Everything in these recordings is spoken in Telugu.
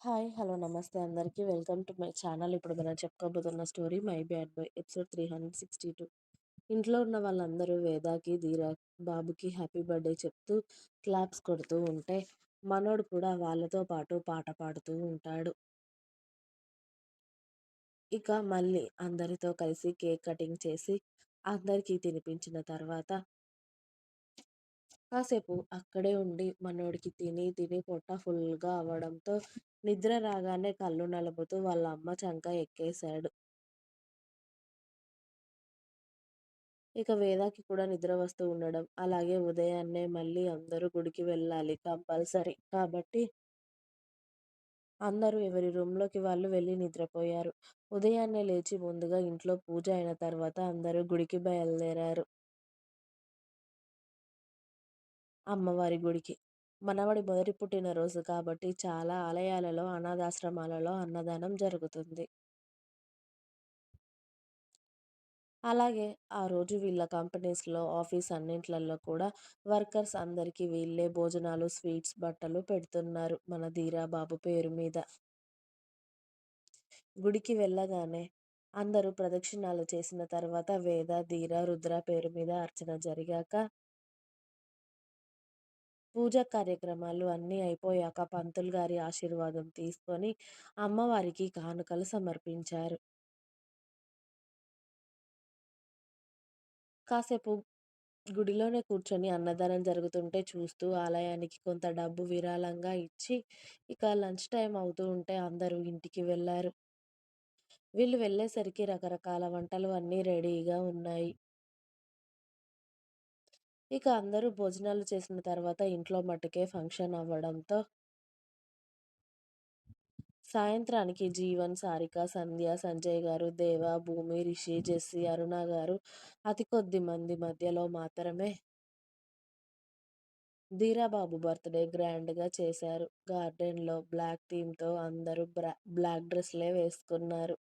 హాయ్. హలో. నమస్తే అందరికీ. Welcome to my channel. ఇప్పుడు మనం చెప్పుకోబోతున్న story 'my bad boy' episode 362. ఇంట్లో ఉన్న వాళ్ళందరూ వేదాకి, ధీరా, బాబుకి హ్యాపీ బర్త్‌డే చెప్తూ క్లాప్స్ కొడుతూ ఉంటే, మనోడు కూడా వాళ్ళతో పాటు పాట పాడుతూ ఉంటాడు. ఇక మళ్ళీ అందరితో కలిసి కేక్ కటింగ్ చేసి అందరికీ తినిపించిన తర్వాత కాసేపు అక్కడే ఉండి మనోడికి తిని తిని పొట్ట ఫుల్‌గా అవ్వడంతో నిద్ర రాగానే కళ్ళు నలుపుతూ వాళ్ళ అమ్మ చంక ఎక్కేశాడు. ఇక వేదాకి కూడా నిద్ర వస్తూ ఉండడం, అలాగే ఉదయాన్నే మళ్ళీ అందరూ గుడికి వెళ్ళాలి కంపల్సరీ. కాబట్టి అందరూ ఎవరి రూమ్‌లోకి వాళ్ళు వెళ్లి నిద్రపోయారు. ఉదయాన్నే లేచి ముందుగా ఇంట్లో పూజ అయిన తర్వాత అందరూ గుడికి బయలుదేరారు. అమ్మవారి గుడికి. మనవడి మొదటి పుట్టినరోజు కాబట్టి చాలా ఆలయాలలో, అనాథాశ్రమాలలో అన్నదానం జరుగుతుంది. అలాగే ఆ రోజు వీళ్ళ కంపెనీస్‌లో, ఆఫీస్ అన్నింట్లల్లో కూడా వర్కర్స్ అందరికీ వీళ్ళే భోజనాలు, స్వీట్స్, బట్టలు పెడుతున్నారు మన ధీరా బాబు పేరు మీద. గుడికి వెళ్ళగానే అందరూ ప్రదక్షిణాలు చేసిన తర్వాత వేద, ధీర, రుద్ర పేరు మీద అర్చన జరిగాక పూజా కార్యక్రమాలు అన్నీ అయిపోయాక పంతులు గారి ఆశీర్వాదం తీసుకొని అమ్మవారికి కానుకలు సమర్పించారు. కాసేపు గుడిలోనే కూర్చొని అన్నదానం జరుగుతుంటే చూస్తూ ఆలయానికి కొంత డబ్బు విరాళంగా ఇచ్చి ఇక లంచ్ టైం అవుతూ ఉంటే అందరూ ఇంటికి వెళ్లారు. వీళ్ళు వెళ్ళేసరికి రకరకాల వంటలు అన్నీ రెడీగా ఉన్నాయి. ఇక అందరూ భోజనాలు చేసిన తర్వాత ఇంట్లో మట్టుకే ఫంక్షన్ అవ్వడంతో సాయంత్రానికి జీవన్, సారిక, సంధ్య, సంజయ్ గారు, దేవ, భూమి, రిషి, జెస్సీ, అరుణ గారు అతి కొద్ది మంది మధ్యలో మాత్రమే ధీరాబాబు బర్త్‌డే గ్రాండ్‌గా చేశారు. గార్డెన్‌లో బ్లాక్ థీమ్‌తో అందరూ బ్లాక్ డ్రెస్‌లే వేసుకున్నారు.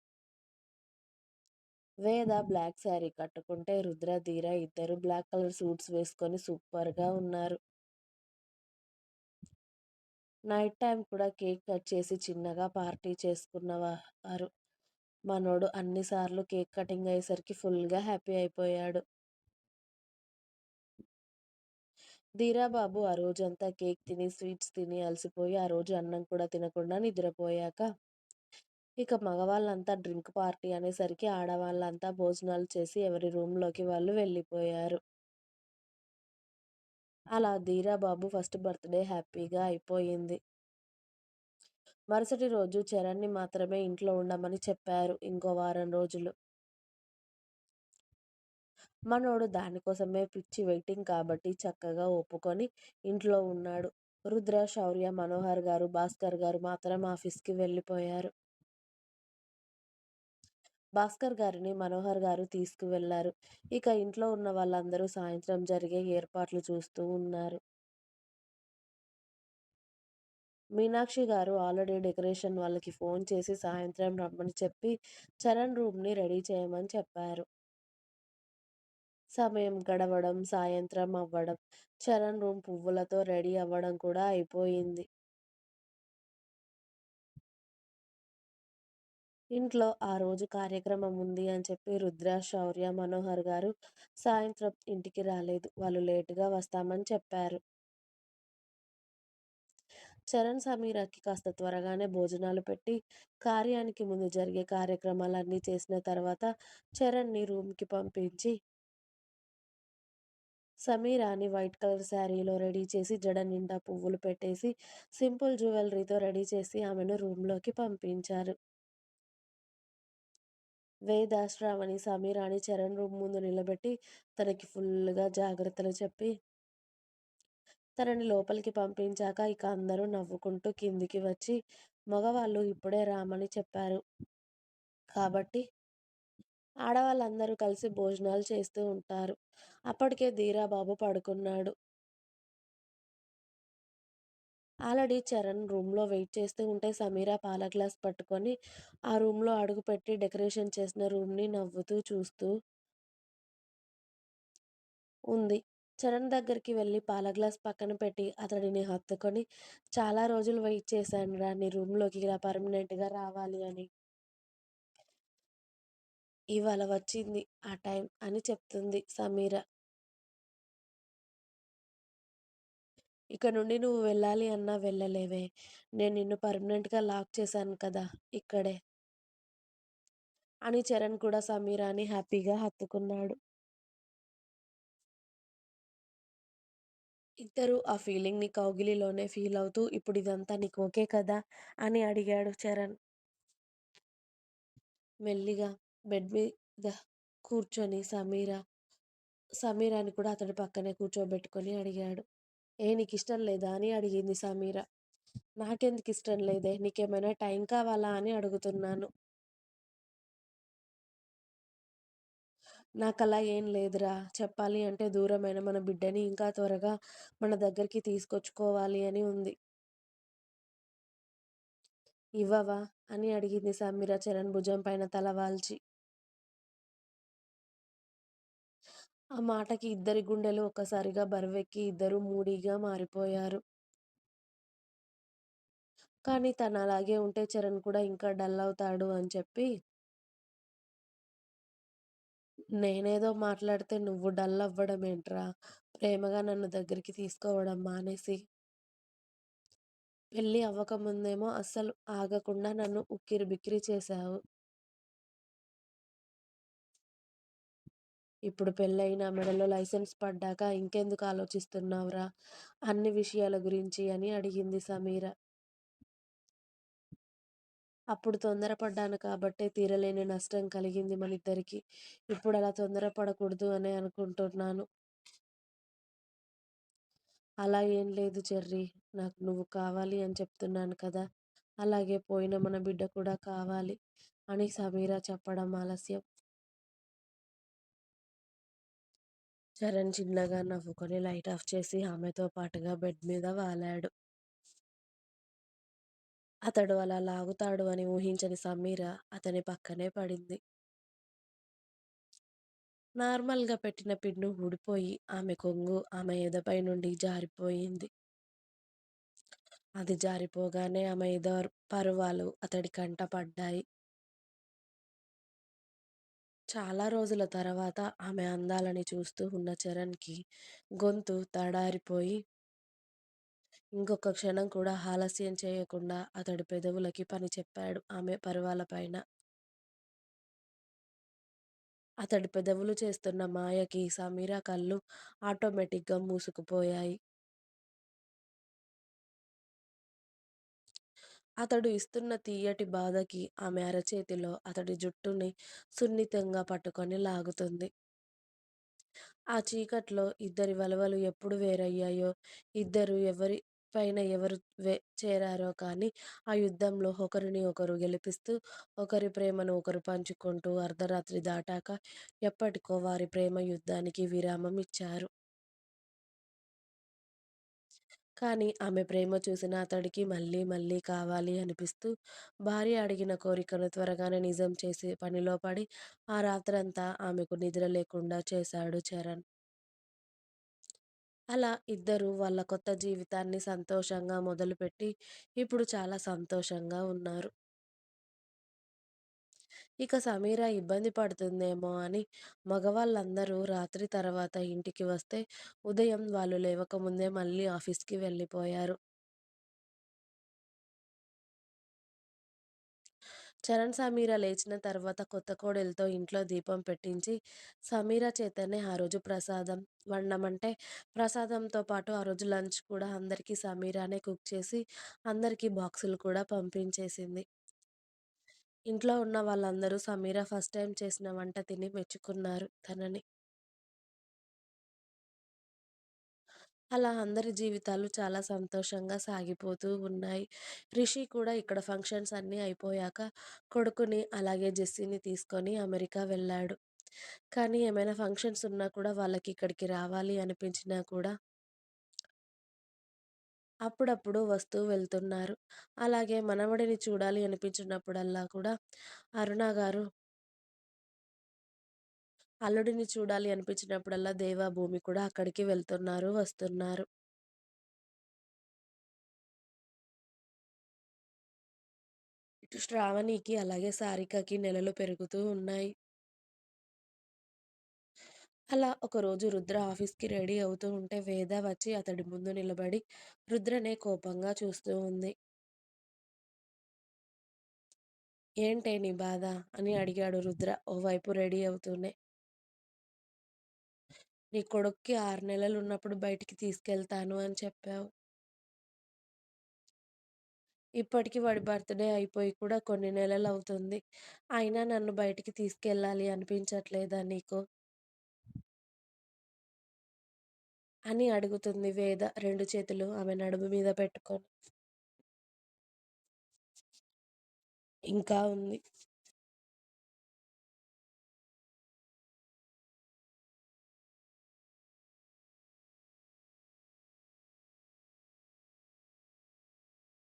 వేద బ్లాక్ శారీ కట్టుకుంటే రుద్ర, ధీర ఇద్దరు బ్లాక్ కలర్ సూట్స్ వేసుకొని సూపర్‌గా ఉన్నారు. నైట్ టైమ్ కూడా కేక్ కట్ చేసి చిన్నగా పార్టీ చేసుకున్నవారు. మనోడు అన్ని సార్లు కేక్ కటింగ్ అయ్యేసరికి ఫుల్‌గా హ్యాపీ అయిపోయాడు. ధీరాబాబు ఆ రోజంతా కేక్ తిని, స్వీట్స్ తిని అలసిపోయి ఆ రోజు అన్నం కూడా తినకుండా నిద్రపోయాక, ఇక మగవాళ్ళంతా డ్రింక్ పార్టీ అనేసరికి ఆడవాళ్ళంతా భోజనాలు చేసి ఎవరి రూమ్‌లోకి వాళ్ళు వెళ్ళిపోయారు. అలా ధీరాబాబు ఫస్ట్ బర్త్‌డే హ్యాపీగా అయిపోయింది. మరుసటి రోజు చరణ్‌ని మాత్రమే ఇంట్లో ఉండమని చెప్పారు ఇంకో వారం రోజులు. మనోడు దానికోసమే పిచ్చి వెయిటింగ్ కాబట్టి చక్కగా ఒప్పుకొని ఇంట్లో ఉన్నాడు. రుద్ర, శౌర్య, మనోహర్ గారు, భాస్కర్ గారు మాత్రం ఆఫీస్‌కి వెళ్ళిపోయారు. భాస్కర్ గారిని మనోహర్ గారు తీసుకువెళ్లారు. ఇక ఇంట్లో ఉన్న వాళ్ళందరూ సాయంత్రం జరిగే ఏర్పాట్లు చూస్తూ ఉన్నారు. మీనాక్షి గారు ఆల్రెడీ డెకరేషన్ వాళ్ళకి ఫోన్ చేసి సాయంత్రం రమ్మని చెప్పి చరణ్ రూమ్‌ని రెడీ చేయమని చెప్పారు. సమయం గడవడం, సాయంత్రం అవ్వడం. చరణ్ రూమ్ పువ్వులతో రెడీ అవ్వడం కూడా అయిపోయింది. ఇంట్లో ఆ రోజు కార్యక్రమం ఉంది అని చెప్పి రుద్ర, శౌర్య, మనోహర్ గారు సాయంత్రం ఇంటికి రాలేదు. వాళ్ళు లేట్‌గా వస్తామని చెప్పారు. చరణ్, సమీరకి కాస్త త్వరగానే భోజనాలు పెట్టి, కార్యానికి ముందు జరిగే కార్యక్రమాలన్నీ చేసిన తర్వాత చరణ్‌ని రూమ్‌కి పంపించి సమీరాని వైట్ కలర్ శారీలో రెడీ చేసి, జడ నిండా పువ్వులు పెట్టేసి, సింపుల్ జ్యువెల్లరీతో రెడీ చేసి ఆమెను రూమ్‌లోకి పంపించారు. వేద, శ్రావణి, సమీరాని చరణ్ రూమ్ ముందు నిలబెట్టి, తనకి ఫుల్లుగా జాగ్రత్తలు చెప్పి, తనని లోపలికి పంపించాక ఇక అందరూ నవ్వుకుంటూ కిందికి వచ్చి, మగవాళ్ళు ఇప్పుడే రామని చెప్పారు. కాబట్టి ఆడవాళ్ళందరూ కలిసి భోజనాలు చేస్తూ ఉంటారు. అప్పటికే ధీరాబాబు పడుకున్నాడు. ఆల్రెడీ చరణ్ రూమ్‌లో వెయిట్ చేస్తూ ఉంటే సమీర పాల గ్లాస్ పట్టుకొని ఆ రూమ్‌లో అడుగుపెట్టి డెకరేషన్ చేసిన రూమ్‌ని నవ్వుతూ చూస్తూ ఉంది. చరణ్ దగ్గరికి వెళ్లి పాల గ్లాస్ పక్కన పెట్టి అతడిని హత్తుకొని, "చాలా రోజులు వెయిట్ చేశానురా నీ రూమ్‌లోకి ఇలా పర్మనెంట్‌గా రావాలి అని. ఇవాళ వచ్చింది ఆ టైం" అని చెప్తుంది సమీర. "ఇక నుండి నువ్వు వెళ్ళాలి అన్నా వెళ్ళలేవే. నేను నిన్ను పర్మనెంట్‌గా లాక్ చేశాను కదా ఇక్కడే" అని చరణ్ కూడా సమీరాని హ్యాపీగా హత్తుకున్నాడు. ఇద్దరూ ఆ ఫీలింగ్‌ని కౌగిలిలోనే ఫీలవుతూ "ఇప్పుడిదంతా నీకు ఓకే కదా" అని అడిగాడు చరణ్. మెల్లిగా బెడ్ మీద కూర్చొని సమీరాని కూడా అతడి పక్కనే కూర్చోబెట్టుకొని అడిగాడు. నీకిష్టం లేదా అని అడిగింది సమీర. నాకెందుకిష్టం లేదే, నీకేమైనా టైం కావాలా అని అడుగుతున్నాను. నాకలా ఏం లేదురా. చెప్పాలి అంటే దూరమైన మన బిడ్డని ఇంకా త్వరగా మన దగ్గరికి తీసుకొచ్చుకోవాలి అని ఉంది. ఇవ్వవా? అని అడిగింది సమీర చరణ్ భుజం పైన తల వాల్చి. ఆ మాటకి ఇద్దరి గుండెలు ఒక్కసారిగా బరువెక్కి ఇద్దరూ మూడీగా మారిపోయారు. కానీ తనలాగే ఉంటే చరణ్ కూడా ఇంకా డల్ అవుతాడు అని చెప్పి, నేనేదో మాట్లాడితే నువ్వు డల్ అవ్వడమేంట్రా? ప్రేమగా నన్ను దగ్గరికి తీసుకోవడం మానేసి, పెళ్లి అవ్వకముందేమో అస్సలు ఆగకుండా నన్ను ఉక్కిరిబిక్కిరి చేశావు. ఇప్పుడు పెళ్లయి నా మెడలో లైసెన్స్ పడ్డాక ఇంకెందుకు ఆలోచిస్తున్నావురా అన్ని విషయాల గురించి అని అడిగింది సమీర. అప్పుడు తొందరపడ్డాను కాబట్టే తీరలేని నష్టం కలిగింది మనిద్దరికీ. ఇప్పుడలా తొందరపడకూడదు అనే అనుకుంటున్నాను. అలా ఏం లేదు చెర్రీ. నాకు నువ్వు కావాలి అని చెప్తున్నాను కదా! అలాగే పోయిన మన బిడ్డ కూడా కావాలి అని సమీర చెప్పడం ఆలస్యం. చరణ్ చిన్నగా నవ్వుకొని లైట్ ఆఫ్ చేసి ఆమెతో పాటుగా బెడ్ మీద వాలాడు. అతడు అలా లాగుతాడు అని ఊహించని సమీర అతని పక్కనే పడింది. నార్మల్‌గా పెట్టిన పిన్ను ఊడిపోయి ఆమె కొంగు ఆమె ఎదపై నుండి జారిపోయింది. అది జారిపోగానే ఆమె పరువాలు అతడి కంట పడ్డాయి. చాలా రోజుల తర్వాత ఆమె అందాలని చూస్తూ ఉన్న చరణ్‌కి గొంతు తడారిపోయి, ఇంకొక క్షణం కూడా ఆలస్యం చేయకుండా అతడి పెదవులకి పని చెప్పాడు ఆమె పరువాల పైన. అతడి పెదవులు చేస్తున్న మాయకి సమీర కళ్ళు ఆటోమేటిక్‌గా మూసుకుపోయాయి. అతడు ఇస్తున్న తీయటి బాధకి ఆమె అరచేతిలో అతడి జుట్టుని సున్నితంగా పట్టుకొని లాగుతుంది. ఆ చీకట్లో ఇద్దరి వలవలు ఎప్పుడు వేరయ్యాయో, ఇద్దరు ఎవరి పైన ఎవరు చేరారో కానీ, ఆ యుద్ధంలో ఒకరిని ఒకరు గెలిపిస్తూ, ఒకరి ప్రేమను ఒకరు పంచుకుంటూ అర్ధరాత్రి దాటాక ఎప్పటికో వారి ప్రేమ యుద్ధానికి విరామం ఇచ్చారు. కానీ ఆమె ప్రేమ చూసిన అతడికి మళ్ళీ మళ్ళీ కావాలి అనిపిస్తూ, భార్య అడిగిన కోరికను త్వరగానే నిజం చేసే పనిలో పడి, ఆ రాత్రంతా ఆమెకు నిద్ర లేకుండా చేశాడు చరణ్. అలా ఇద్దరూ వాళ్ళ కొత్త జీవితాన్ని సంతోషంగా మొదలుపెట్టి, ఇప్పుడు చాలా సంతోషంగా ఉన్నారు. ఇక సమీర ఇబ్బంది పడుతుందేమో అని మగవాళ్ళందరూ రాత్రి తర్వాత ఇంటికి వస్తే, ఉదయం వాళ్ళు లేవకముందే మళ్ళీ ఆఫీస్‌కి వెళ్ళిపోయారు. చరణ్, సమీర లేచిన తర్వాత కొత్త కోడలితో ఇంట్లో దీపం పెట్టించి, సమీర చేతనే ఆ రోజు ప్రసాదం వండమంటే, ప్రసాదంతో పాటు ఆ రోజు లంచ్ కూడా అందరికీ సమీరానే కుక్ చేసి, అందరికీ బాక్సులు కూడా పంపించేసింది. ఇంట్లో ఉన్న వాళ్ళందరూ సమీర ఫస్ట్ టైమ్ చేసిన వంట తిని మెచ్చుకున్నారు తనని. అలా అందరి జీవితాలు చాలా సంతోషంగా సాగిపోతూ ఉన్నాయి. రిషి కూడా ఇక్కడ ఫంక్షన్స్ అన్నీ అయిపోయాక కొడుకుని, అలాగే జెస్సీని తీసుకొని అమెరికా వెళ్ళాడు. కానీ ఏమైనా ఫంక్షన్స్ ఉన్నా కూడా వాళ్ళకి ఇక్కడికి రావాలి అనిపించినా కూడా అప్పుడప్పుడు వస్తూ వెళ్తున్నారు. అలాగే మనవడిని చూడాలి అనిపించినప్పుడల్లా కూడా అరుణ గారు అల్లుడిని చూడాలి అనిపించినప్పుడల్లా దేవా, భూమి కూడా అక్కడికి వెళ్తున్నారు, వస్తున్నారు. ఇటు శ్రావణికి అలాగే సారికకి నెలలు పెరుగుతూ ఉన్నాయి. అలా ఒకరోజు రుద్ర ఆఫీస్‌కి రెడీ అవుతూ ఉంటే వేద వచ్చి అతడి ముందు నిలబడి రుద్రనే కోపంగా చూస్తూ ఉంది. "ఏంటే నీ బాధ?" అని అడిగాడు రుద్ర ఓవైపు రెడీ అవుతూనే. "నీ కొడుక్కి 6 నెలలున్నప్పుడు బయటికి తీసుకెళ్తాను అని చెప్పావు. ఇప్పటికి వాడి బర్త్‌డే అయిపోయి కూడా కొన్ని నెలలవుతుంది. అయినా నన్ను బయటికి తీసుకెళ్ళాలి అనిపించట్లేదా నీకు?" అని అడుగుతుంది వేద 2 చేతులు ఆమె నడుము మీద పెట్టుకొని. ఇంకా ఉంది.